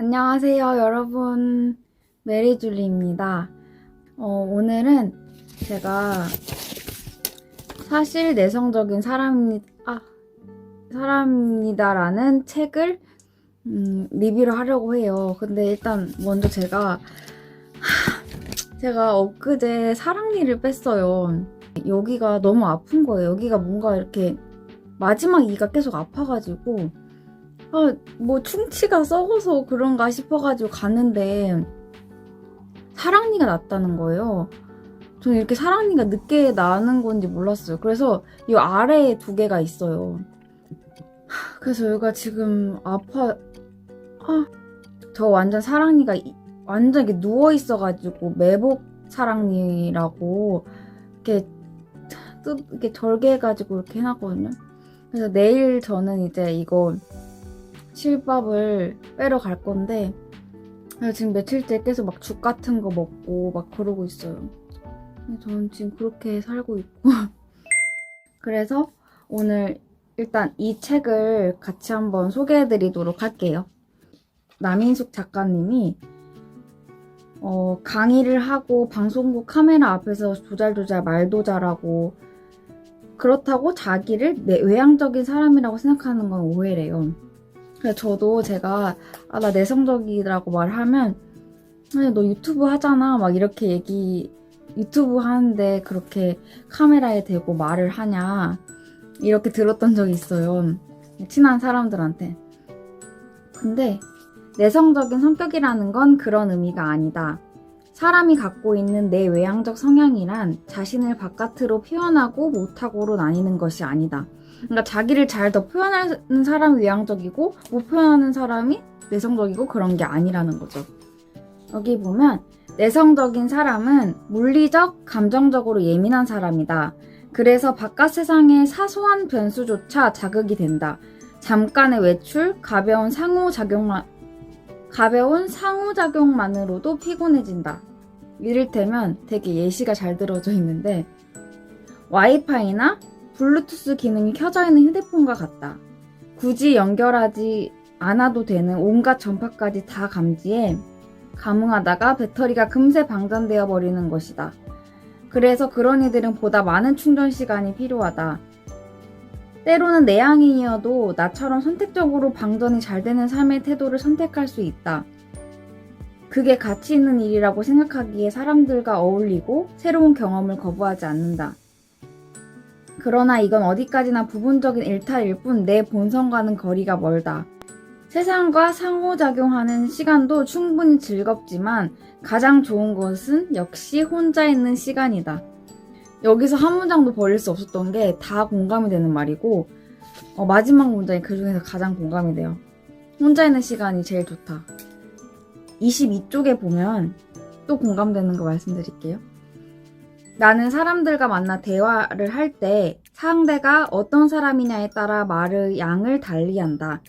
안녕하세요, 여러분. 메리줄리입니다. 오늘은 제가 사실 내성적인 사람이다라는 책을 리뷰를 하려고 해요. 근데 일단 먼저 제가 엊그제 사랑니를 뺐어요. 여기가 너무 아픈 거예요. 여기가 뭔가 이렇게 마지막 이가 계속 아파가지고 뭐 충치가 썩어서 그런가 싶어가지고 갔는데 사랑니가 났다는 거예요. 저는 이렇게 사랑니가 늦게 나는 건지 몰랐어요. 그래서 이 아래에 두 개가 있어요. 그래서 여기가 지금 저 완전 사랑니가 완전 이렇게 누워 있어가지고 매복 사랑니라고 이렇게 절개해가지고 이렇게 해놨거든요. 그래서 내일 저는 이제 이거 실밥을 빼러 갈 건데 지금 며칠째 계속 막 죽 같은 거 먹고 막 그러고 있어요. 저는 지금 그렇게 살고 있고 그래서 오늘 일단 이 책을 같이 한번 소개해드리도록 할게요. 남인숙 작가님이 강의를 하고 방송국 카메라 앞에서 조잘조잘 말도 잘하고 그렇다고 자기를 외향적인 사람이라고 생각하는 건 오해래요. 그래서 저도 제가 나 내성적이라고 말하면 아니 너 유튜브 하잖아 막 이렇게 유튜브 하는데 그렇게 카메라에 대고 말을 하냐 이렇게 들었던 적이 있어요. 친한 사람들한테. 근데 내성적인 성격이라는 건 그런 의미가 아니다. 사람이 갖고 있는 내외향적 성향이란 자신을 바깥으로 표현하고 못하고로 나뉘는 것이 아니다. 그러니까 자기를 잘 더 표현하는 사람이 외향적이고 못 표현하는 사람이 내성적이고 그런 게 아니라는 거죠. 여기 보면 내성적인 사람은 물리적, 감정적으로 예민한 사람이다. 그래서 바깥 세상의 사소한 변수조차 자극이 된다. 잠깐의 외출, 가벼운 상호작용만으로도 피곤해진다. 이를테면 되게 예시가 잘 들어져 있는데 와이파이나 블루투스 기능이 켜져 있는 휴대폰과 같다. 굳이 연결하지 않아도 되는 온갖 전파까지 다 감응하다가 배터리가 금세 방전되어 버리는 것이다. 그래서 그런 이들은 보다 많은 충전 시간이 필요하다. 때로는 내향인이어도 나처럼 선택적으로 방전이 잘 되는 삶의 태도를 선택할 수 있다. 그게 가치 있는 일이라고 생각하기에 사람들과 어울리고 새로운 경험을 거부하지 않는다. 그러나 이건 어디까지나 부분적인 일탈일 뿐 내 본성과는 거리가 멀다. 세상과 상호작용하는 시간도 충분히 즐겁지만 가장 좋은 것은 역시 혼자 있는 시간이다. 여기서 한 문장도 버릴 수 없었던 게 다 공감이 되는 말이고 마지막 문장이 그 중에서 가장 공감이 돼요. 혼자 있는 시간이 제일 좋다. 22쪽에 보면 또 공감되는 거 말씀드릴게요. 나는 사람들과 만나 대화를 할 때 상대가 어떤 사람이냐에 따라 말의 양을 달리한다.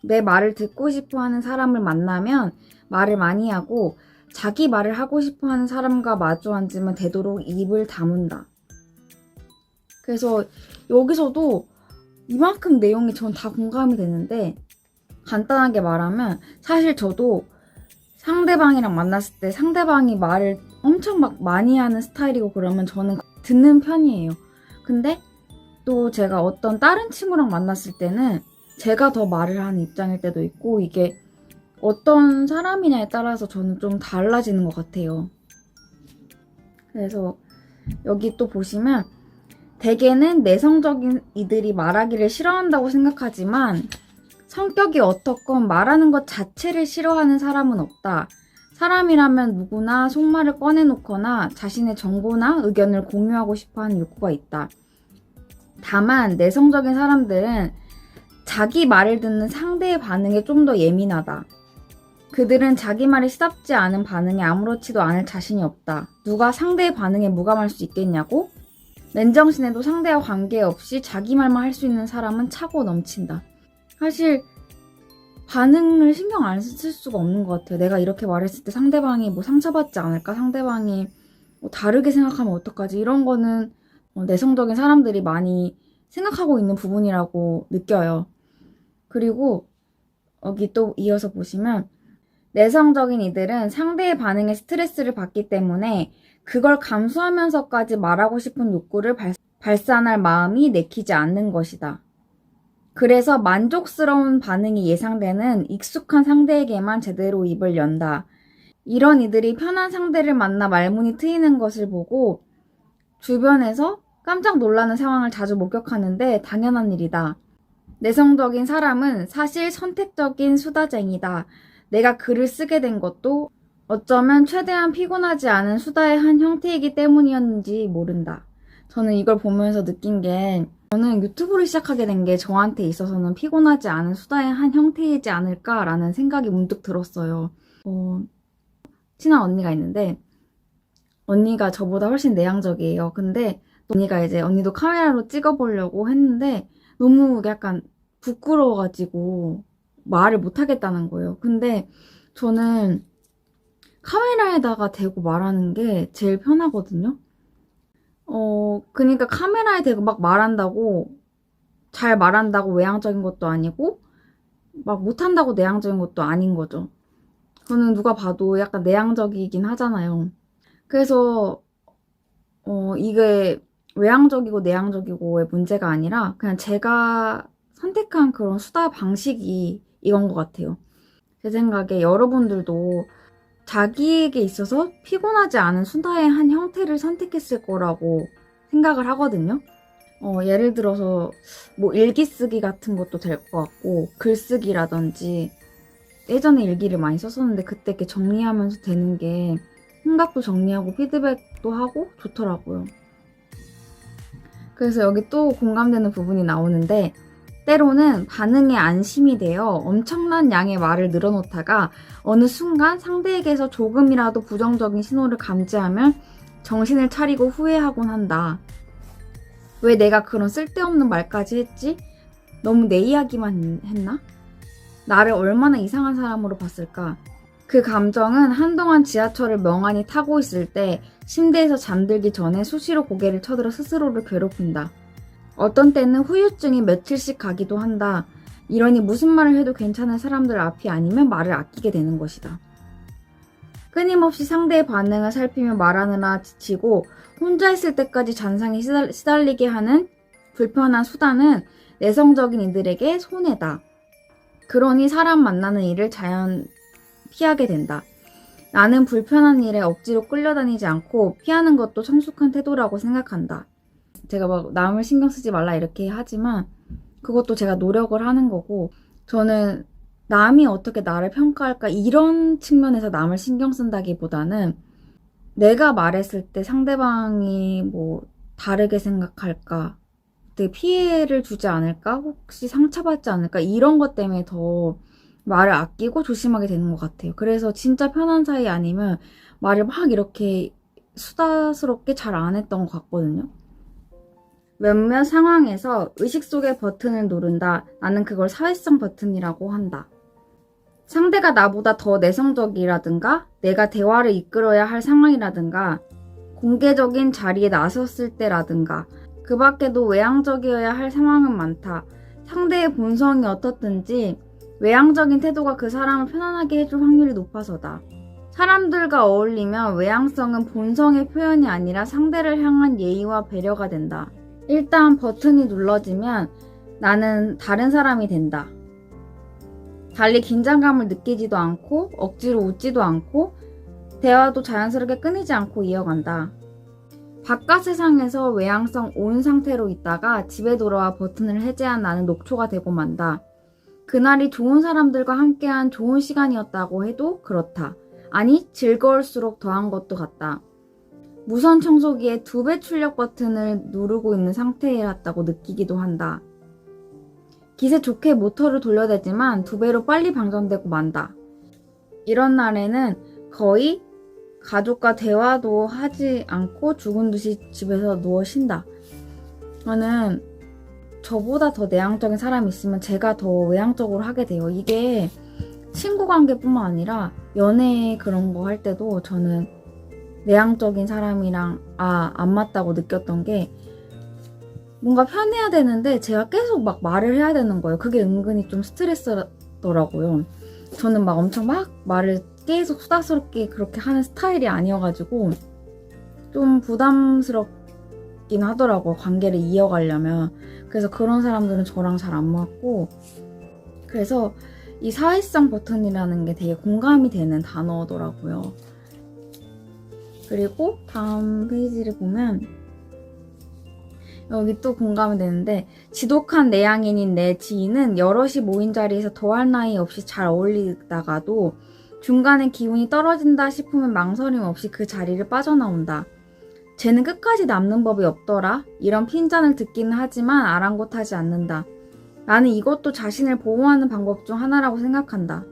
내 말을 듣고 싶어 하는 사람을 만나면 말을 많이 하고 자기 말을 하고 싶어 하는 사람과 마주 앉으면 되도록 입을 다문다. 그래서 여기서도 이만큼 내용이 전 다 공감이 되는데 간단하게 말하면 사실 저도 상대방이랑 만났을 때 상대방이 말을 엄청 막 많이 하는 스타일이고 그러면 저는 듣는 편이에요. 근데 또 제가 어떤 다른 친구랑 만났을 때는 제가 더 말을 하는 입장일 때도 있고 이게 어떤 사람이냐에 따라서 저는 좀 달라지는 것 같아요. 그래서 여기 또 보시면 대개는 내성적인 이들이 말하기를 싫어한다고 생각하지만 성격이 어떻건 말하는 것 자체를 싫어하는 사람은 없다. 사람이라면 누구나 속말을 꺼내놓거나 자신의 정보나 의견을 공유하고 싶어하는 욕구가 있다. 다만 내성적인 사람들은 자기 말을 듣는 상대의 반응에 좀 더 예민하다. 그들은 자기 말이 시답지 않은 반응에 아무렇지도 않을 자신이 없다. 누가 상대의 반응에 무감할 수 있겠냐고? 맨정신에도 상대와 관계없이 자기 말만 할 수 있는 사람은 차고 넘친다. 사실 반응을 신경 안 쓸 수가 없는 것 같아요. 내가 이렇게 말했을 때 상대방이 뭐 상처받지 않을까? 상대방이 뭐 다르게 생각하면 어떡하지? 이런 거는 내성적인 사람들이 많이 생각하고 있는 부분이라고 느껴요. 그리고 여기 또 이어서 보시면 내성적인 이들은 상대의 반응에 스트레스를 받기 때문에 그걸 감수하면서까지 말하고 싶은 욕구를 발산할 마음이 내키지 않는 것이다. 그래서 만족스러운 반응이 예상되는 익숙한 상대에게만 제대로 입을 연다. 이런 이들이 편한 상대를 만나 말문이 트이는 것을 보고 주변에서 깜짝 놀라는 상황을 자주 목격하는데 당연한 일이다. 내성적인 사람은 사실 선택적인 수다쟁이다. 내가 글을 쓰게 된 것도 어쩌면 최대한 피곤하지 않은 수다의 한 형태이기 때문이었는지 모른다. 저는 이걸 보면서 느낀 게 저는 유튜브를 시작하게 된 게 저한테 있어서는 피곤하지 않은 수다의 한 형태이지 않을까라는 생각이 문득 들었어요. 친한 언니가 있는데 언니가 저보다 훨씬 내향적이에요. 근데 언니가 이제 언니도 카메라로 찍어보려고 했는데 너무 약간 부끄러워가지고 말을 못하겠다는 거예요. 근데 저는 카메라에다가 대고 말하는 게 제일 편하거든요. 그니까 카메라에 대고 막 말한다고 잘 말한다고 외향적인 것도 아니고 막 못한다고 내향적인 것도 아닌 거죠. 저는 누가 봐도 약간 내향적이긴 하잖아요. 그래서 이게 외향적이고 내향적이고의 문제가 아니라 그냥 제가 선택한 그런 수다 방식이 이건 것 같아요. 제 생각에 여러분들도 자기에게 있어서 피곤하지 않은 수다의 한 형태를 선택했을 거라고 생각을 하거든요. 예를 들어서 뭐 일기 쓰기 같은 것도 될 것 같고 글쓰기라든지 예전에 일기를 많이 썼었는데 그때 이렇게 정리하면서 되는 게 생각도 정리하고 피드백도 하고 좋더라고요. 그래서 여기 또 공감되는 부분이 나오는데 때로는 반응에 안심이 되어 엄청난 양의 말을 늘어놓다가 어느 순간 상대에게서 조금이라도 부정적인 신호를 감지하면 정신을 차리고 후회하곤 한다. 왜 내가 그런 쓸데없는 말까지 했지? 너무 내 이야기만 했나? 나를 얼마나 이상한 사람으로 봤을까? 그 감정은 한동안 지하철을 멍하니 타고 있을 때 침대에서 잠들기 전에 수시로 고개를 쳐들어 스스로를 괴롭힌다. 어떤 때는 후유증이 며칠씩 가기도 한다. 이러니 무슨 말을 해도 괜찮은 사람들 앞이 아니면 말을 아끼게 되는 것이다. 끊임없이 상대의 반응을 살피며 말하느라 지치고 혼자 있을 때까지 잔상에 시달리게 하는 불편한 수다는 내성적인 이들에게 손해다. 그러니 사람 만나는 일을 자연 피하게 된다. 나는 불편한 일에 억지로 끌려다니지 않고 피하는 것도 성숙한 태도라고 생각한다. 제가 막 남을 신경 쓰지 말라 이렇게 하지만 그것도 제가 노력을 하는 거고 저는 남이 어떻게 나를 평가할까 이런 측면에서 남을 신경 쓴다기보다는 내가 말했을 때 상대방이 뭐 다르게 생각할까 되게 피해를 주지 않을까 혹시 상처받지 않을까 이런 것 때문에 더 말을 아끼고 조심하게 되는 것 같아요. 그래서 진짜 편한 사이 아니면 말을 막 이렇게 수다스럽게 잘 안 했던 것 같거든요. 몇몇 상황에서 의식 속의 버튼을 누른다. 나는 그걸 사회성 버튼이라고 한다. 상대가 나보다 더 내성적이라든가 내가 대화를 이끌어야 할 상황이라든가 공개적인 자리에 나섰을 때라든가 그 밖에도 외향적이어야 할 상황은 많다. 상대의 본성이 어떻든지 외향적인 태도가 그 사람을 편안하게 해줄 확률이 높아서다. 사람들과 어울리면 외향성은 본성의 표현이 아니라 상대를 향한 예의와 배려가 된다. 일단 버튼이 눌러지면 나는 다른 사람이 된다. 달리 긴장감을 느끼지도 않고 억지로 웃지도 않고 대화도 자연스럽게 끊이지 않고 이어간다. 바깥 세상에서 외향성 온 상태로 있다가 집에 돌아와 버튼을 해제한 나는 녹초가 되고 만다. 그날이 좋은 사람들과 함께한 좋은 시간이었다고 해도 그렇다. 아니 즐거울수록 더한 것도 같다. 무선 청소기의 2배 출력 버튼을 누르고 있는 상태였다고 느끼기도 한다. 기세 좋게 모터를 돌려대지만 2배로 빨리 방전되고 만다. 이런 날에는 거의 가족과 대화도 하지 않고 죽은 듯이 집에서 누워 쉰다. 저는 저보다 더 내향적인 사람이 있으면 제가 더 외향적으로 하게 돼요. 이게 친구 관계뿐만 아니라 연애 그런 거 할 때도 저는 내향적인 사람이랑 안 맞다고 느꼈던 게 뭔가 편해야 되는데 제가 계속 막 말을 해야 되는 거예요. 그게 은근히 좀 스트레스더라고요. 저는 막 엄청 막 말을 계속 수다스럽게 그렇게 하는 스타일이 아니어가지고 좀 부담스럽긴 하더라고, 관계를 이어가려면. 그래서 그런 사람들은 저랑 잘 안 맞고, 그래서 이 사회성 버튼이라는 게 되게 공감이 되는 단어더라고요. 그리고 다음 페이지를 보면 여기 또 공감이 되는데, 지독한 내향인인 내 지인은 여럿이 모인 자리에서 더할 나위 없이 잘 어울리다가도 중간에 기운이 떨어진다 싶으면 망설임 없이 그 자리를 빠져나온다. 쟤는 끝까지 남는 법이 없더라. 이런 핀잔을 듣기는 하지만 아랑곳하지 않는다. 나는 이것도 자신을 보호하는 방법 중 하나라고 생각한다.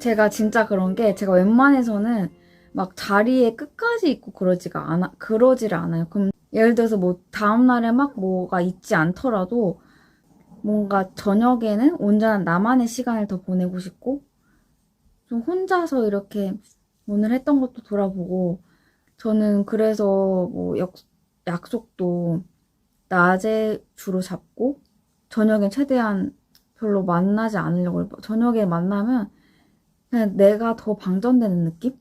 제가 진짜 그런 게, 제가 웬만해서는 막 자리에 끝까지 있고 그러지를 않아요. 그럼 예를 들어서 뭐 다음날에 막 뭐가 있지 않더라도 뭔가 저녁에는 온전한 나만의 시간을 더 보내고 싶고, 좀 혼자서 이렇게 오늘 했던 것도 돌아보고, 저는 그래서 뭐 약속도 낮에 주로 잡고 저녁에 최대한 별로 만나지 않으려고 해요. 저녁에 만나면 그냥 내가 더 방전되는 느낌?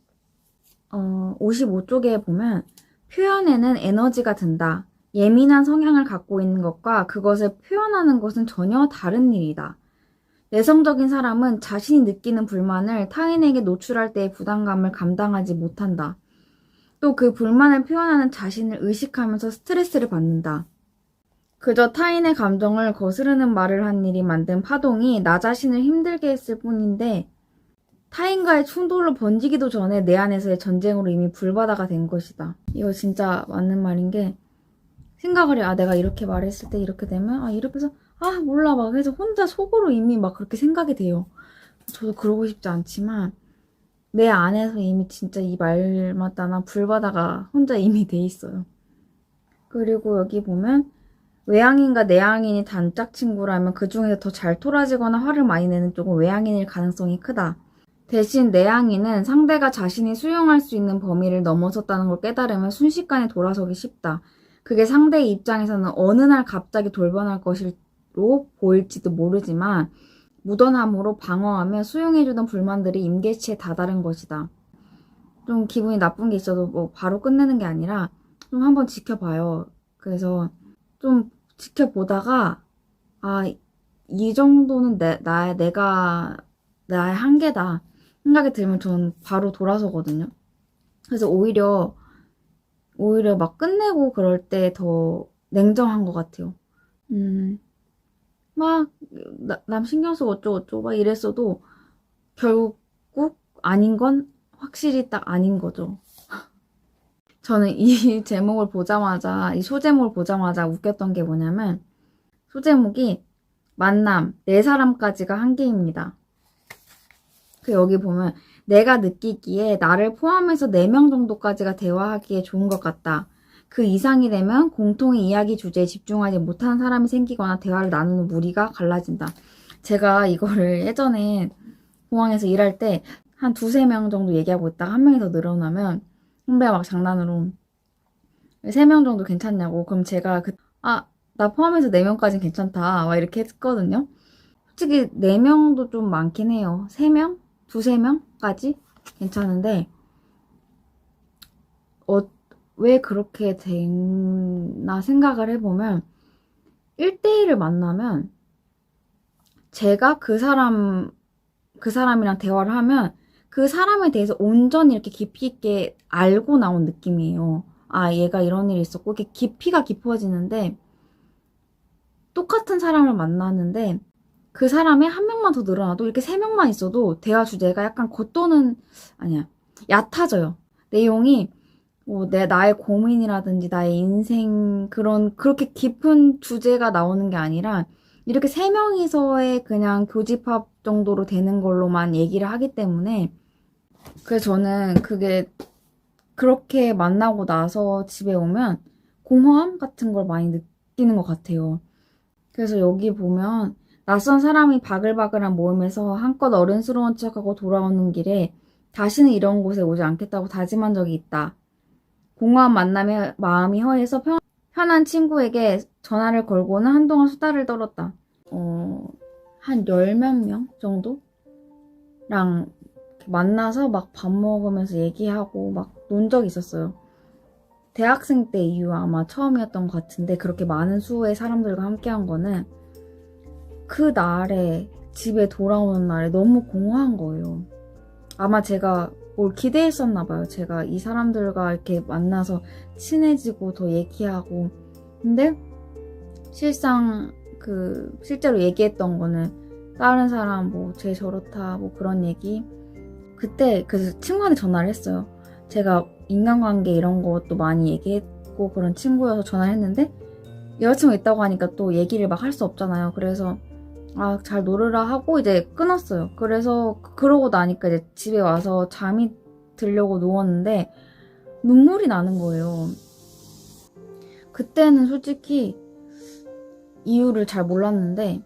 55쪽에 보면 표현에는 에너지가 든다. 예민한 성향을 갖고 있는 것과 그것을 표현하는 것은 전혀 다른 일이다. 내성적인 사람은 자신이 느끼는 불만을 타인에게 노출할 때의 부담감을 감당하지 못한다. 또 그 불만을 표현하는 자신을 의식하면서 스트레스를 받는다. 그저 타인의 감정을 거스르는 말을 한 일이 만든 파동이 나 자신을 힘들게 했을 뿐인데, 타인과의 충돌로 번지기도 전에 내 안에서의 전쟁으로 이미 불바다가 된 것이다. 이거 진짜 맞는 말인 게, 생각을 해. 내가 이렇게 말했을 때 이렇게 되면, 이렇게 해서, 몰라. 막 해서 혼자 속으로 이미 막 그렇게 생각이 돼요. 저도 그러고 싶지 않지만, 내 안에서 이미 진짜 이 말마다나 불바다가 혼자 이미 돼 있어요. 그리고 여기 보면, 외향인과 내향인이 단짝 친구라면 그 중에서 더 잘 토라지거나 화를 많이 내는 쪽은 외향인일 가능성이 크다. 대신 내향인은 상대가 자신이 수용할 수 있는 범위를 넘어섰다는 걸 깨달으면 순식간에 돌아서기 쉽다. 그게 상대의 입장에서는 어느 날 갑자기 돌변할 것으로 보일지도 모르지만, 무던함으로 방어하며 수용해주던 불만들이 임계치에 다다른 것이다. 좀 기분이 나쁜 게 있어도 뭐 바로 끝내는 게 아니라 좀 한번 지켜봐요. 그래서 좀 지켜보다가 이 정도는 내가 나의 한계다 생각이 들면 저는 바로 돌아서거든요. 그래서 오히려 막 끝내고 그럴 때 더 냉정한 것 같아요. 막 남 신경 쓰고 어쩌고저쩌고 막 이랬어도 결국 아닌 건 확실히 딱 아닌 거죠. 저는 이 제목을 보자마자, 이 소제목을 보자마자 웃겼던 게 뭐냐면, 소제목이 만남, 네 사람까지가 한계입니다. 여기 보면 내가 느끼기에 나를 포함해서 4명 정도까지가 대화하기에 좋은 것 같다. 그 이상이 되면 공통의 이야기 주제에 집중하지 못하는 사람이 생기거나 대화를 나누는 무리가 갈라진다. 제가 이거를 예전에 공항에서 일할 때 한 2-3명 정도 얘기하고 있다가 한 명이 더 늘어나면 선배가 막 장난으로 3명 정도 괜찮냐고. 그럼 제가 나 포함해서 4명까지는 괜찮다 막 이렇게 했거든요. 솔직히 4명도 좀 많긴 해요. 3명? 2-3명까지 괜찮은데 왜 그렇게 됐나 생각을 해보면, 1대1을 만나면 제가 그 사람이랑 대화를 하면 그 사람에 대해서 온전히 이렇게 깊이 있게 알고 나온 느낌이에요. 얘가 이런 일이 있었고, 이렇게 깊이가 깊어지는데, 똑같은 사람을 만나는데 그 사람이 한 명만 더 늘어나도, 이렇게 3명만 있어도 대화 주제가 약간 얕아져요. 내용이 나의 고민이라든지 나의 인생 그렇게 깊은 주제가 나오는 게 아니라, 이렇게 3명이서의 그냥 교집합 정도로 되는 걸로만 얘기를 하기 때문에, 그래서 저는 그게 그렇게 만나고 나서 집에 오면 공허함 같은 걸 많이 느끼는 것 같아요. 그래서 여기 보면 낯선 사람이 바글바글한 모임에서 한껏 어른스러운 척하고 돌아오는 길에 다시는 이런 곳에 오지 않겠다고 다짐한 적이 있다. 공허한 만남에 마음이 허해서 편한 친구에게 전화를 걸고는 한동안 수다를 떨었다. 한 10몇 명 정도? 이렇게 만나서 막 밥 먹으면서 얘기하고 막 논 적이 있었어요. 대학생 때 이후 아마 처음이었던 것 같은데 그렇게 많은 수의 사람들과 함께한 거는 그 날에 집에 돌아오는 날에 너무 공허한 거예요. 아마 제가 뭘 기대했었나 봐요. 제가 이 사람들과 이렇게 만나서 친해지고 더 얘기하고. 근데 실상 실제로 얘기했던 거는 다른 사람 뭐 쟤 저렇다 뭐 그런 얘기. 그때 그래서 친구한테 전화를 했어요. 제가 인간관계 이런 것도 많이 얘기했고 그런 친구여서 전화를 했는데 여자친구가 있다고 하니까 또 얘기를 막 할 수 없잖아요. 그래서 잘 놀으라 하고 이제 끊었어요. 그래서 그러고 나니까 이제 집에 와서 잠이 들려고 누웠는데 눈물이 나는 거예요. 그때는 솔직히 이유를 잘 몰랐는데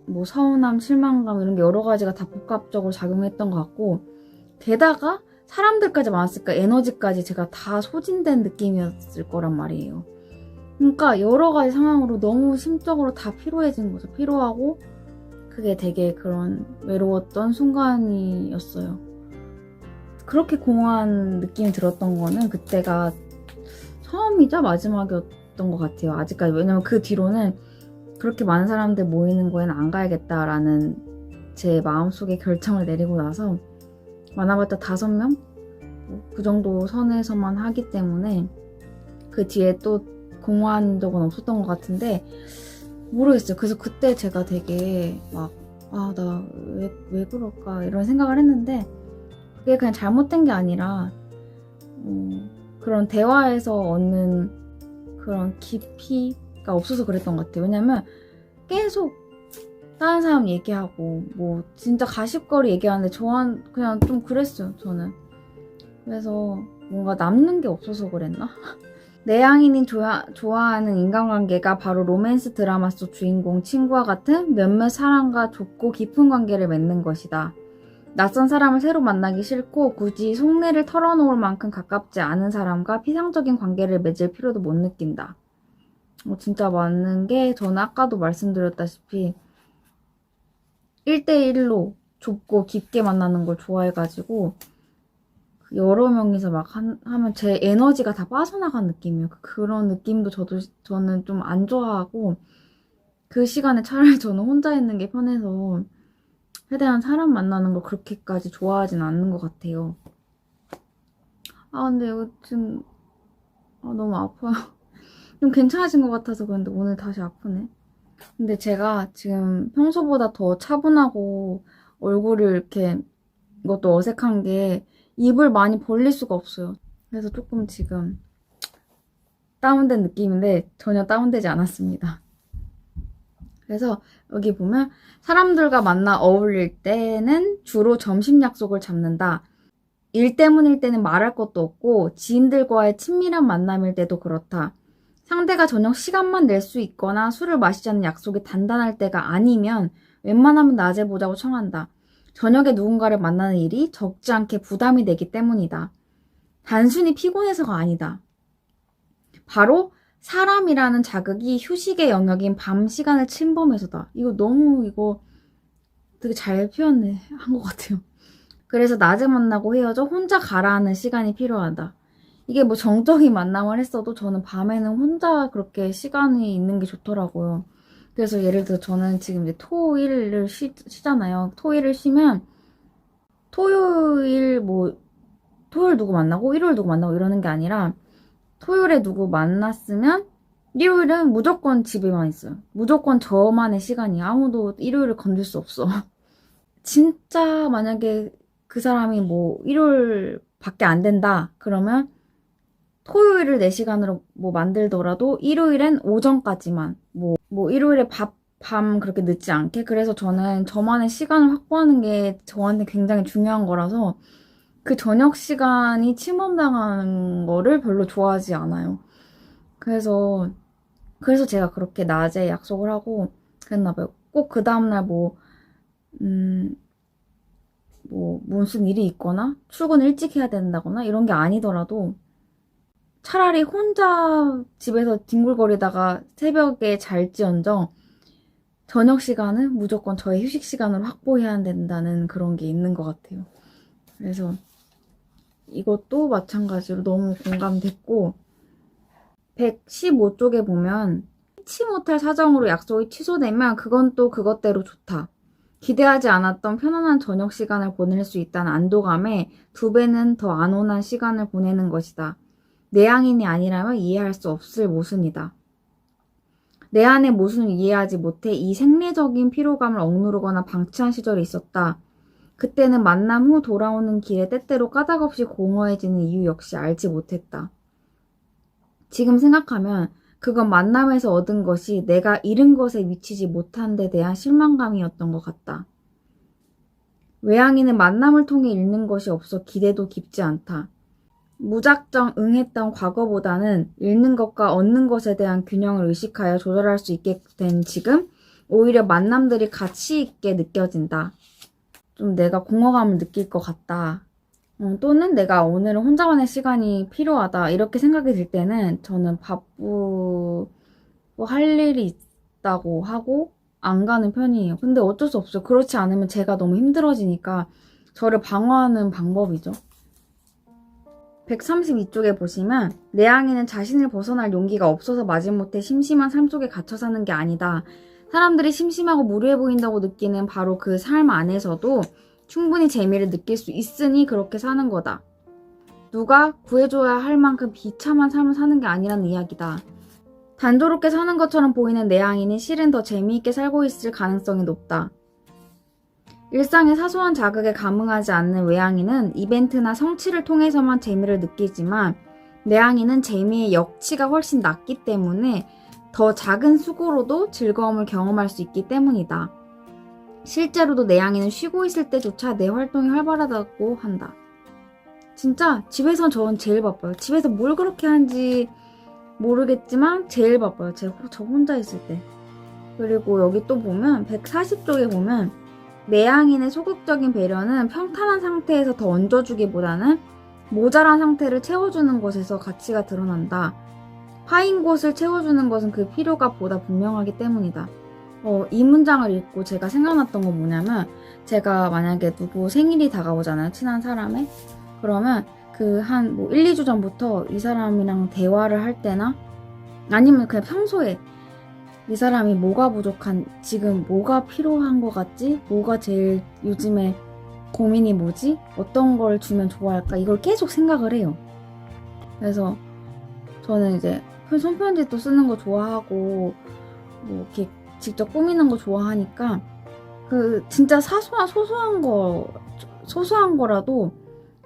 뭐 서운함, 실망감 이런 게 여러 가지가 다 복합적으로 작용했던 것 같고 게다가 사람들까지 많았으니까 에너지까지 제가 다 소진된 느낌이었을 거란 말이에요. 그러니까 여러 가지 상황으로 너무 심적으로 다 피로해진 거죠. 피로하고 그게 되게 그런 외로웠던 순간이었어요. 그렇게 공허한 느낌이 들었던 거는 그때가 처음이자 마지막이었던 것 같아요. 아직까지. 왜냐면 그 뒤로는 그렇게 많은 사람들 모이는 거에는 안 가야겠다라는 제 마음속에 결정을 내리고 나서 많아봤자 5명? 그 정도 선에서만 하기 때문에 그 뒤에 또 공허한 적은 없었던 것 같은데 모르겠어요. 그래서 그때 제가 되게 막 나 왜 그럴까 이런 생각을 했는데 그게 그냥 잘못된 게 아니라 그런 대화에서 얻는 그런 깊이가 없어서 그랬던 것 같아요. 왜냐면 계속 다른 사람 얘기하고 뭐 진짜 가십거리 얘기하는데 그냥 좀 그랬어요. 저는. 그래서 뭔가 남는 게 없어서 그랬나? 내향인이 좋아하는 인간관계가 바로 로맨스 드라마 속 주인공 친구와 같은 몇몇 사람과 좁고 깊은 관계를 맺는 것이다. 낯선 사람을 새로 만나기 싫고 굳이 속내를 털어놓을 만큼 가깝지 않은 사람과 피상적인 관계를 맺을 필요도 못 느낀다. 진짜 맞는 게 저는 아까도 말씀드렸다시피 1대1로 좁고 깊게 만나는 걸 좋아해가지고 여러 명이서 막 하면 제 에너지가 다 빠져나간 느낌이에요. 그런 느낌도 저는 좀 안 좋아하고 그 시간에 차라리 저는 혼자 있는 게 편해서 최대한 사람 만나는 걸 그렇게까지 좋아하진 않는 것 같아요. 근데 이거 지금 너무 아파요. 좀 괜찮아진 것 같아서 그런데 오늘 다시 아프네. 근데 제가 지금 평소보다 더 차분하고 얼굴이 이렇게 이것도 어색한 게 입을 많이 벌릴 수가 없어요. 그래서 조금 지금 다운된 느낌인데 전혀 다운되지 않았습니다. 그래서 여기 보면 사람들과 만나 어울릴 때는 주로 점심 약속을 잡는다. 일 때문일 때는 말할 것도 없고 지인들과의 친밀한 만남일 때도 그렇다. 상대가 저녁 시간만 낼 수 있거나 술을 마시자는 약속이 단단할 때가 아니면 웬만하면 낮에 보자고 청한다. 저녁에 누군가를 만나는 일이 적지 않게 부담이 되기 때문이다. 단순히 피곤해서가 아니다. 바로 사람이라는 자극이 휴식의 영역인 밤 시간을 침범해서다. 이거 되게 잘 표현한 것 같아요. 그래서 낮에 만나고 헤어져 혼자 가라앉는 시간이 필요하다. 이게 뭐 정적인 만남을 했어도 저는 밤에는 혼자 그렇게 시간이 있는 게 좋더라고요. 그래서 예를 들어 저는 지금 이제 토일을 쉬잖아요. 토일을 쉬면 토요일 누구 만나고 일요일 누구 만나고 이러는 게 아니라 토요일에 누구 만났으면 일요일은 무조건 집에만 있어요. 무조건 저만의 시간이야. 아무도 일요일을 건들 수 없어. 진짜 만약에 그 사람이 일요일밖에 안 된다 그러면 토요일을 내 시간으로 만들더라도 일요일엔 오전까지만 일요일에 밤 그렇게 늦지 않게. 그래서 저는 저만의 시간을 확보하는 게 저한테 굉장히 중요한 거라서 그 저녁 시간이 침범당하는 거를 별로 좋아하지 않아요. 그래서 제가 그렇게 낮에 약속을 하고 그랬나 봐요. 꼭 그 다음날 무슨 일이 있거나 출근 일찍 해야 된다거나 이런 게 아니더라도 차라리 혼자 집에서 뒹굴거리다가 새벽에 잘지언정 저녁 시간은 무조건 저의 휴식 시간으로 확보해야 된다는 그런 게 있는 것 같아요. 그래서 이것도 마찬가지로 너무 공감됐고, 115쪽에 보면 피치 못할 사정으로 약속이 취소되면 그건 또 그것대로 좋다. 기대하지 않았던 편안한 저녁 시간을 보낼 수 있다는 안도감에 2배는 더 안온한 시간을 보내는 것이다. 내향인이 아니라면 이해할 수 없을 모순이다. 내 안의 모순을 이해하지 못해 이 생리적인 피로감을 억누르거나 방치한 시절이 있었다. 그때는 만남 후 돌아오는 길에 때때로 까닭없이 공허해지는 이유 역시 알지 못했다. 지금 생각하면 그건 만남에서 얻은 것이 내가 잃은 것에 미치지 못한 데 대한 실망감이었던 것 같다. 외향인은 만남을 통해 잃는 것이 없어 기대도 깊지 않다. 무작정 응했던 과거보다는 잃는 것과 얻는 것에 대한 균형을 의식하여 조절할 수 있게 된 지금, 오히려 만남들이 가치 있게 느껴진다. 좀 내가 공허감을 느낄 것 같다. 또는 내가 오늘은 혼자만의 시간이 필요하다. 이렇게 생각이 들 때는 저는 바쁘고 할 일이 있다고 하고 안 가는 편이에요. 근데 어쩔 수 없어요. 그렇지 않으면 제가 너무 힘들어지니까 저를 방어하는 방법이죠. 132쪽에 보시면 내향인은 자신을 벗어날 용기가 없어서 마지못해 심심한 삶 속에 갇혀 사는 게 아니다. 사람들이 심심하고 무료해 보인다고 느끼는 바로 그 삶 안에서도 충분히 재미를 느낄 수 있으니 그렇게 사는 거다. 누가 구해줘야 할 만큼 비참한 삶을 사는 게 아니라는 이야기다. 단조롭게 사는 것처럼 보이는 내향인이 실은 더 재미있게 살고 있을 가능성이 높다. 일상의 사소한 자극에 감흥하지 않는 외향인은 이벤트나 성취를 통해서만 재미를 느끼지만 내향인은 재미의 역치가 훨씬 낮기 때문에 더 작은 수고로도 즐거움을 경험할 수 있기 때문이다. 실제로도 내향인은 쉬고 있을 때조차 내 활동이 활발하다고 한다. 진짜 집에선 전 제일 바빠요. 집에서 뭘 그렇게 하는지 모르겠지만 제일 바빠요. 저 혼자 있을 때. 그리고 여기 또 보면 140쪽에 보면 내향인의 소극적인 배려는 평탄한 상태에서 더 얹어주기보다는 모자란 상태를 채워주는 것에서 가치가 드러난다. 파인 곳을 채워주는 것은 그 필요가 보다 분명하기 때문이다. 이 문장을 읽고 제가 생각났던 건 뭐냐면, 제가 만약에 누구 생일이 다가오잖아요. 친한 사람의. 그러면 그 1, 2주 전부터 이 사람이랑 대화를 할 때나 아니면 그냥 평소에 이 사람이 뭐가 부족한, 지금 뭐가 필요한 것 같지? 뭐가 제일 요즘에 고민이 뭐지? 어떤 걸 주면 좋아할까? 이걸 계속 생각을 해요. 그래서 저는 이제 손편지도 쓰는 거 좋아하고 뭐 이렇게 직접 꾸미는 거 좋아하니까 그 진짜 소소한 거라도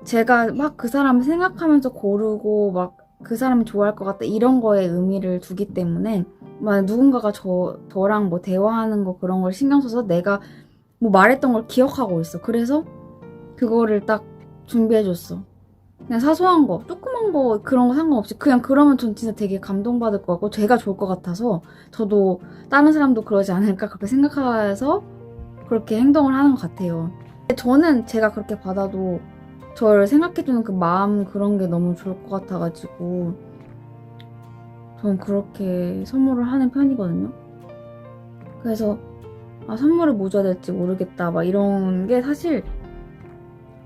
제가 막 그 사람을 생각하면서 고르고 막 그 사람이 좋아할 것 같다 이런 거에 의미를 두기 때문에 만약 누군가가 저랑 뭐 대화하는 거 그런 걸 신경 써서 내가 뭐 말했던 걸 기억하고 있어. 그래서 그거를 딱 준비해줬어. 그냥 사소한 거, 조그만 거 그런 거 상관없이 그냥 그러면 전 진짜 되게 감동받을 것 같고 제가 좋을 것 같아서 저도 다른 사람도 그러지 않을까 그렇게 생각해서 그렇게 행동을 하는 것 같아요. 저는 제가 그렇게 받아도 저를 생각해주는 그 마음 그런 게 너무 좋을 것 같아가지고 저는 그렇게 선물을 하는 편이거든요. 그래서 선물을 뭐 줘야 될지 모르겠다 막 이런 게 사실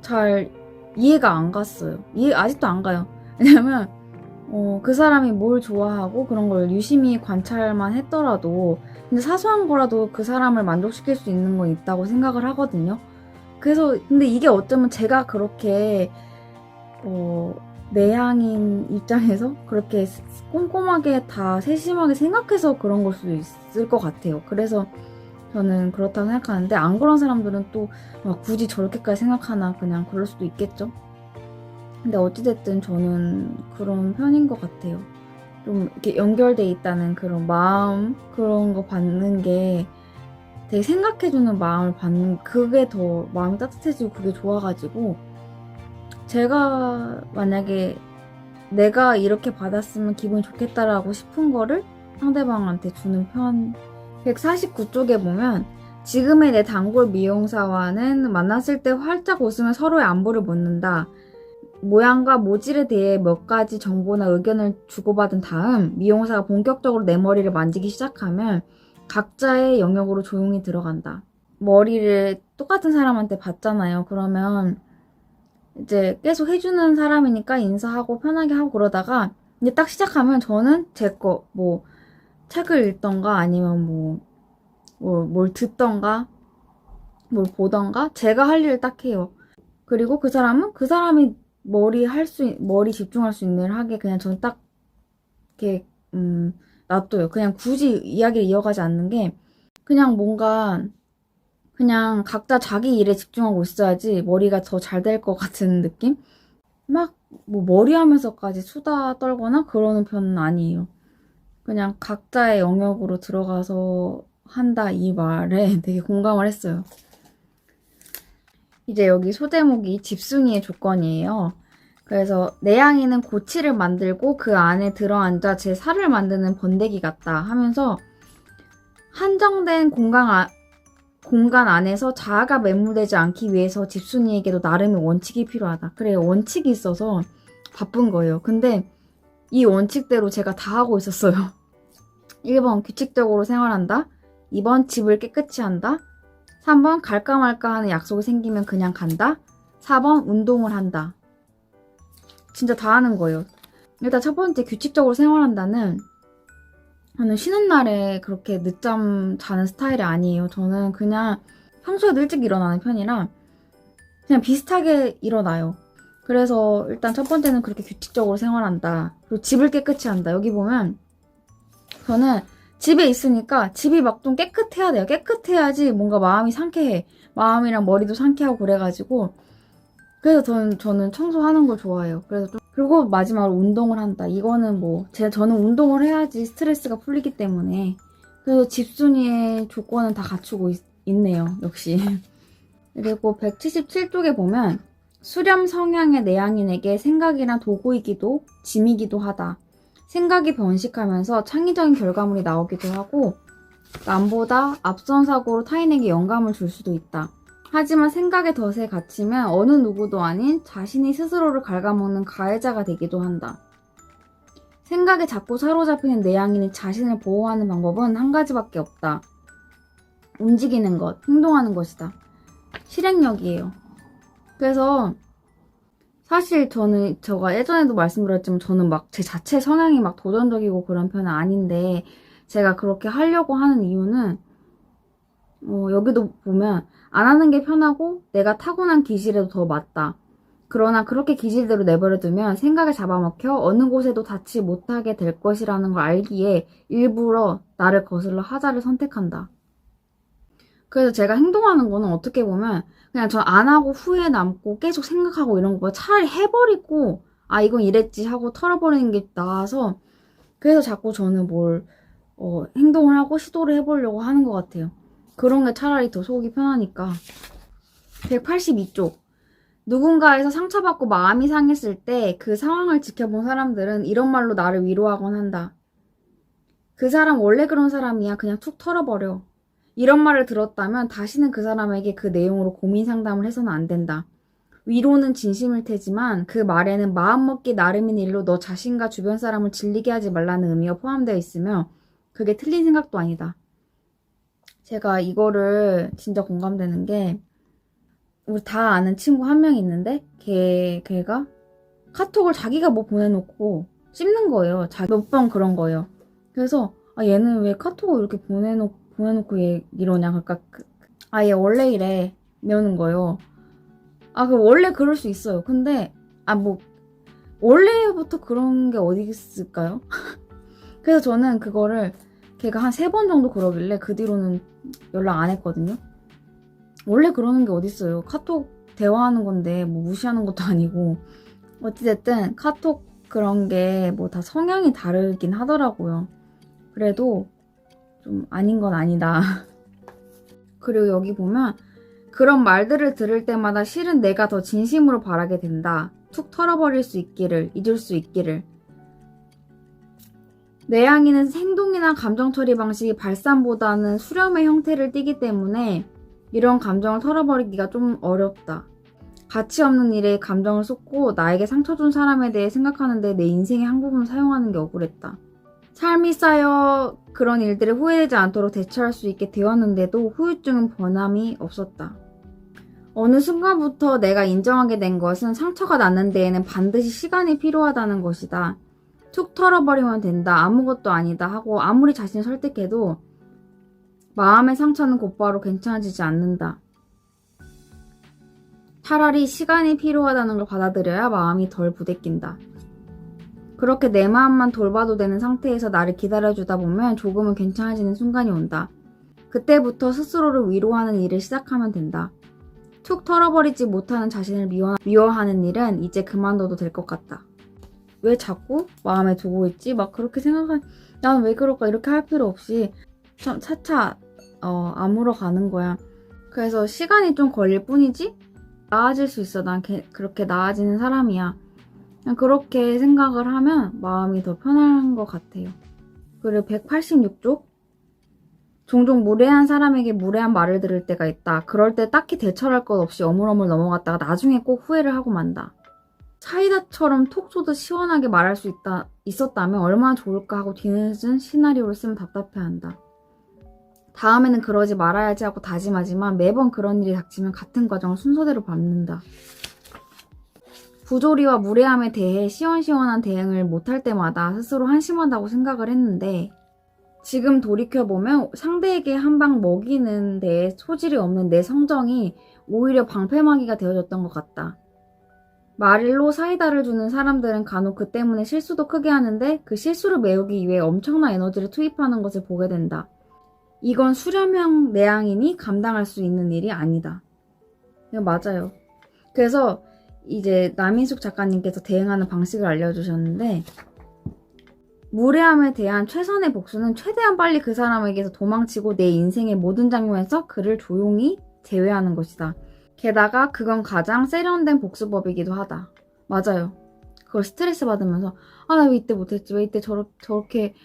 잘 이해가 안 갔어요. 아직도 안 가요. 왜냐면 그 사람이 뭘 좋아하고 그런 걸 유심히 관찰만 했더라도 근데 사소한 거라도 그 사람을 만족시킬 수 있는 건 있다고 생각을 하거든요. 그래서 근데 이게 어쩌면 제가 그렇게 내향인 입장에서 그렇게 꼼꼼하게 다 세심하게 생각해서 그런 걸 수도 있을 것 같아요. 그래서 저는 그렇다고 생각하는데 안 그런 사람들은 또 굳이 저렇게까지 생각하나 그냥 그럴 수도 있겠죠. 근데 어찌됐든 저는 그런 편인 것 같아요. 좀 이렇게 연결돼 있다는 그런 마음 그런 거 받는 게 되게 생각해주는 마음을 받는 그게 더 마음이 따뜻해지고 그게 좋아가지고 제가 만약에 내가 이렇게 받았으면 기분이 좋겠다라고 싶은 거를 상대방한테 주는 편. 149쪽에 보면 지금의 내 단골 미용사와는 만났을 때 활짝 웃으며 서로의 안부를 묻는다. 모양과 모질에 대해 몇 가지 정보나 의견을 주고받은 다음 미용사가 본격적으로 내 머리를 만지기 시작하면 각자의 영역으로 조용히 들어간다. 머리를 똑같은 사람한테 받잖아요. 그러면 이제 계속 해주는 사람이니까 인사하고 편하게 하고 그러다가 이제 딱 시작하면 저는 제 거 뭐 책을 읽던가 아니면 뭘 듣던가 뭘 보던가 제가 할 일을 딱 해요. 그리고 그 사람은 그 사람이 머리 집중할 수 있는 일을 하게 그냥 저는 딱 이렇게 놔둬요. 그냥 굳이 이야기를 이어가지 않는 게 그냥 뭔가 그냥 각자 자기 일에 집중하고 있어야지 머리가 더 잘 될 것 같은 느낌? 막 뭐 머리 하면서까지 수다 떨거나 그러는 편은 아니에요. 그냥 각자의 영역으로 들어가서 한다 이 말에 되게 공감을 했어요. 이제 여기 소제목이 집순이의 조건이에요. 그래서 내향인은 고치를 만들고 그 안에 들어앉아 제 살을 만드는 번데기 같다 하면서 한정된 공간 안에서 자아가 매몰되지 않기 위해서 집순이에게도 나름의 원칙이 필요하다. 그래, 원칙이 있어서 바쁜 거예요. 근데 이 원칙대로 제가 다 하고 있었어요. 1번 규칙적으로 생활한다. 2번 집을 깨끗이 한다. 3번 갈까 말까 하는 약속이 생기면 그냥 간다. 4번 운동을 한다. 진짜 다 하는 거예요. 일단 첫 번째 규칙적으로 생활한다는 저는 쉬는 날에 그렇게 늦잠 자는 스타일이 아니에요. 저는 그냥 평소에도 일찍 일어나는 편이라 그냥 비슷하게 일어나요. 그래서 일단 첫 번째는 그렇게 규칙적으로 생활한다. 그리고 집을 깨끗이 한다. 여기 보면 저는 집에 있으니까 집이 막 좀 깨끗해야 돼요. 깨끗해야지 뭔가 마음이 상쾌해. 마음이랑 머리도 상쾌하고 그래가지고 그래서 저는 청소하는 걸 좋아해요. 그리고 마지막으로 운동을 한다. 이거는 저는 운동을 해야지 스트레스가 풀리기 때문에. 그래서 집순이의 조건은 다 갖추고 있네요. 역시. 그리고 177쪽에 보면 수렴 성향의 내향인에게 생각이란 도구이기도 짐이기도 하다. 생각이 번식하면서 창의적인 결과물이 나오기도 하고 남보다 앞선 사고로 타인에게 영감을 줄 수도 있다. 하지만 생각의 덫에 갇히면 어느 누구도 아닌 자신이 스스로를 갉아먹는 가해자가 되기도 한다. 생각에 자꾸 사로잡히는 내향인이 자신을 보호하는 방법은 한 가지밖에 없다. 움직이는 것, 행동하는 것이다. 실행력이에요. 그래서 사실 제가 예전에도 말씀드렸지만 저는 막 제 자체 성향이 막 도전적이고 그런 편은 아닌데 제가 그렇게 하려고 하는 이유는 여기도 보면 안 하는 게 편하고 내가 타고난 기질에도 더 맞다. 그러나 그렇게 기질대로 내버려두면 생각에 잡아먹혀 어느 곳에도 닿지 못하게 될 것이라는 걸 알기에 일부러 나를 거슬러 하자를 선택한다. 그래서 제가 행동하는 거는 어떻게 보면 그냥 저 안 하고 후회 남고 계속 생각하고 이런 거보다 차라리 해버리고 이건 이랬지 하고 털어버리는 게 나아서 그래서 자꾸 저는 행동을 하고 시도를 해보려고 하는 것 같아요. 그런 게 차라리 더 속이 편하니까. 182쪽. 누군가에서 상처받고 마음이 상했을 때 그 상황을 지켜본 사람들은 이런 말로 나를 위로하곤 한다. 그 사람 원래 그런 사람이야. 그냥 툭 털어버려. 이런 말을 들었다면 다시는 그 사람에게 그 내용으로 고민 상담을 해서는 안 된다. 위로는 진심일 테지만 그 말에는 마음먹기 나름인 일로 너 자신과 주변 사람을 질리게 하지 말라는 의미가 포함되어 있으며 그게 틀린 생각도 아니다. 제가 이거를 진짜 공감되는 게 우리 다 아는 친구 한 명 있는데 걔가 카톡을 자기가 보내놓고 씹는 거예요. 몇 번 그런 거예요. 그래서 얘는 왜 카톡을 이렇게 보내놓고 얘 이러냐. 그러니까 얘 원래 이래 이러는 거예요. 원래 그럴 수 있어요. 근데 원래부터 그런 게 어디 있을까요? 그래서 저는 그거를 걔가 한 3번 정도 그러길래 그 뒤로는 연락 안 했거든요. 원래 그러는 게 어딨어요. 카톡 대화하는 건데 무시하는 것도 아니고. 어찌됐든 카톡 그런 게 다 성향이 다르긴 하더라고요. 그래도 좀 아닌 건 아니다. 그리고 여기 보면 그런 말들을 들을 때마다 실은 내가 더 진심으로 바라게 된다. 툭 털어버릴 수 있기를, 잊을 수 있기를. 내향인은 행동이나 감정 처리 방식이 발산보다는 수렴의 형태를 띠기 때문에 이런 감정을 털어버리기가 좀 어렵다. 가치 없는 일에 감정을 쏟고 나에게 상처 준 사람에 대해 생각하는데 내 인생의 한 부분을 사용하는 게 억울했다. 삶이 쌓여 그런 일들을 후회되지 않도록 대처할 수 있게 되었는데도 후유증은 변함이 없었다. 어느 순간부터 내가 인정하게 된 것은 상처가 나는 데에는 반드시 시간이 필요하다는 것이다. 툭 털어버리면 된다. 아무것도 아니다 하고 아무리 자신을 설득해도 마음의 상처는 곧바로 괜찮아지지 않는다. 차라리 시간이 필요하다는 걸 받아들여야 마음이 덜 부대낀다. 그렇게 내 마음만 돌봐도 되는 상태에서 나를 기다려주다 보면 조금은 괜찮아지는 순간이 온다. 그때부터 스스로를 위로하는 일을 시작하면 된다. 툭 털어버리지 못하는 자신을 미워하는 일은 이제 그만둬도 될 것 같다. 왜 자꾸 마음에 두고 있지? 막 그렇게 나는 왜 그럴까? 이렇게 할 필요 없이 차차 아물어 가는 거야. 그래서 시간이 좀 걸릴 뿐이지 나아질 수 있어. 난 그렇게 나아지는 사람이야. 그냥 그렇게 생각을 하면 마음이 더 편한 것 같아요. 그리고 186쪽 종종 무례한 사람에게 무례한 말을 들을 때가 있다. 그럴 때 딱히 대처할 것 없이 어물어물 넘어갔다가 나중에 꼭 후회를 하고 만다. 사이다처럼 톡 쏘듯 시원하게 말할 수 있었다면 얼마나 좋을까 하고 뒤늦은 시나리오를 쓰면 답답해한다. 다음에는 그러지 말아야지 하고 다짐하지만 매번 그런 일이 닥치면 같은 과정을 순서대로 밟는다. 부조리와 무례함에 대해 시원시원한 대응을 못할 때마다 스스로 한심하다고 생각을 했는데 지금 돌이켜보면 상대에게 한 방 먹이는 데에 소질이 없는 내 성정이 오히려 방패막이가 되어줬던 것 같다. 말로 사이다를 주는 사람들은 간혹 그 때문에 실수도 크게 하는데 그 실수를 메우기 위해 엄청난 에너지를 투입하는 것을 보게 된다. 이건 수렴형 내향인이 감당할 수 있는 일이 아니다. 맞아요. 그래서 이제 남인숙 작가님께서 대응하는 방식을 알려주셨는데 무례함에 대한 최선의 복수는 최대한 빨리 그 사람에게서 도망치고 내 인생의 모든 장면에서 그를 조용히 제외하는 것이다. 게다가 그건 가장 세련된 복수법이기도 하다. 맞아요. 그걸 스트레스 받으면서 나 왜 이때 못했지? 왜 이때 저렇게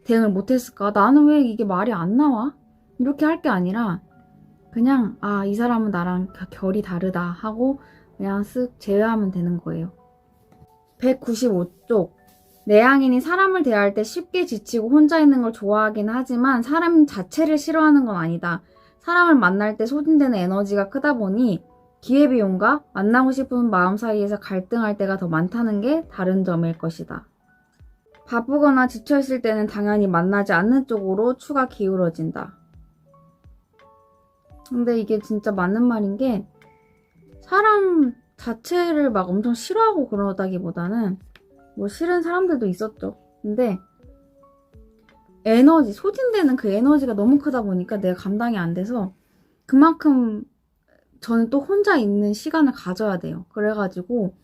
대응을 못했을까? 나는 왜 이게 말이 안 나와? 이렇게 할 게 아니라 그냥 이 사람은 나랑 결이 다르다 하고 그냥 쓱 제외하면 되는 거예요. 195쪽 내향인이 사람을 대할 때 쉽게 지치고 혼자 있는 걸 좋아하긴 하지만 사람 자체를 싫어하는 건 아니다. 사람을 만날 때 소진되는 에너지가 크다 보니 기회비용과 만나고 싶은 마음 사이에서 갈등할 때가 더 많다는 게 다른 점일 것이다. 바쁘거나 지쳐있을 때는 당연히 만나지 않는 쪽으로 추가 기울어진다. 근데 이게 진짜 맞는 말인 게 사람 자체를 막 엄청 싫어하고 그러다기보다는 뭐 싫은 사람들도 있었죠. 근데 에너지, 소진되는 그 에너지가 너무 크다 보니까 내가 감당이 안 돼서 그만큼 저는 또 혼자 있는 시간을 가져야 돼요. 그래가지고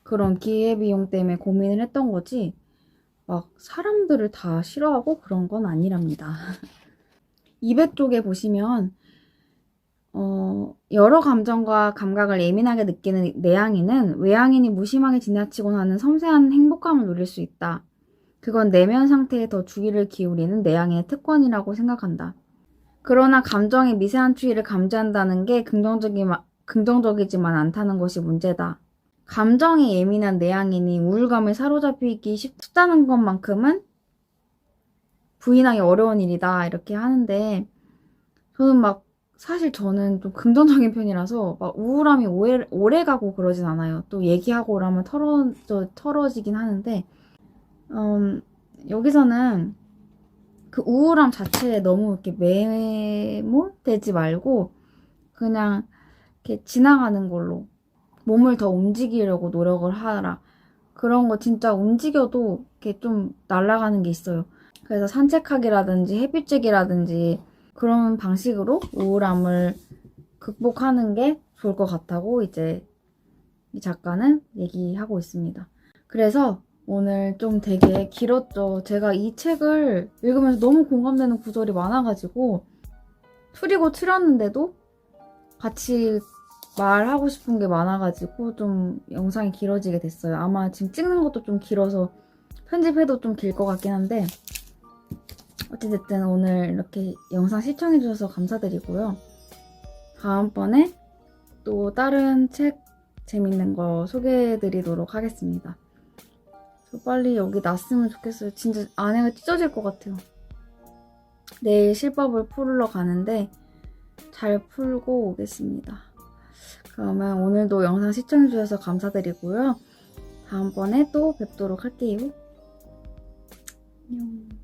그런 기회비용 때문에 고민을 했던 거지 막 사람들을 다 싫어하고 그런 건 아니랍니다. 200쪽에 보시면 여러 감정과 감각을 예민하게 느끼는 내향인은 외향인이 무심하게 지나치고 나는 섬세한 행복감을 누릴 수 있다. 그건 내면 상태에 더 주의를 기울이는 내향인의 특권이라고 생각한다. 그러나 감정의 미세한 추이를 감지한다는 게 긍정적이지만 않다는 것이 문제다. 감정에 예민한 내향인이 우울감에 사로잡히기 쉽다는 것만큼은 부인하기 어려운 일이다 이렇게 하는데 저는 좀 긍정적인 편이라서 막 우울함이 오래 가고 그러진 않아요. 또 얘기하고 그러면 털어지긴 하는데 여기서는 그 우울함 자체에 너무 이렇게 매몰되지 말고 그냥 이렇게 지나가는 걸로 몸을 더 움직이려고 노력을 하라. 그런 거 진짜 움직여도 이렇게 좀 날아가는 게 있어요. 그래서 산책하기라든지 햇빛쬐기라든지 그런 방식으로 우울함을 극복하는 게 좋을 것 같다고 이제 이 작가는 얘기하고 있습니다. 그래서 오늘 좀 되게 길었죠. 제가 이 책을 읽으면서 너무 공감되는 구절이 많아가지고 추리고 추렸는데도 같이 말하고 싶은 게 많아가지고 좀 영상이 길어지게 됐어요. 아마 지금 찍는 것도 좀 길어서 편집해도 좀 길 것 같긴 한데 어찌됐든 오늘 이렇게 영상 시청해주셔서 감사드리고요. 다음번에 또 다른 책 재밌는 거 소개해드리도록 하겠습니다. 빨리 여기 났으면 좋겠어요. 진짜 안에가 찢어질 것 같아요. 내일 실밥을 풀러 가는데 잘 풀고 오겠습니다. 그러면 오늘도 영상 시청해주셔서 감사드리고요. 다음번에 또 뵙도록 할게요. 안녕.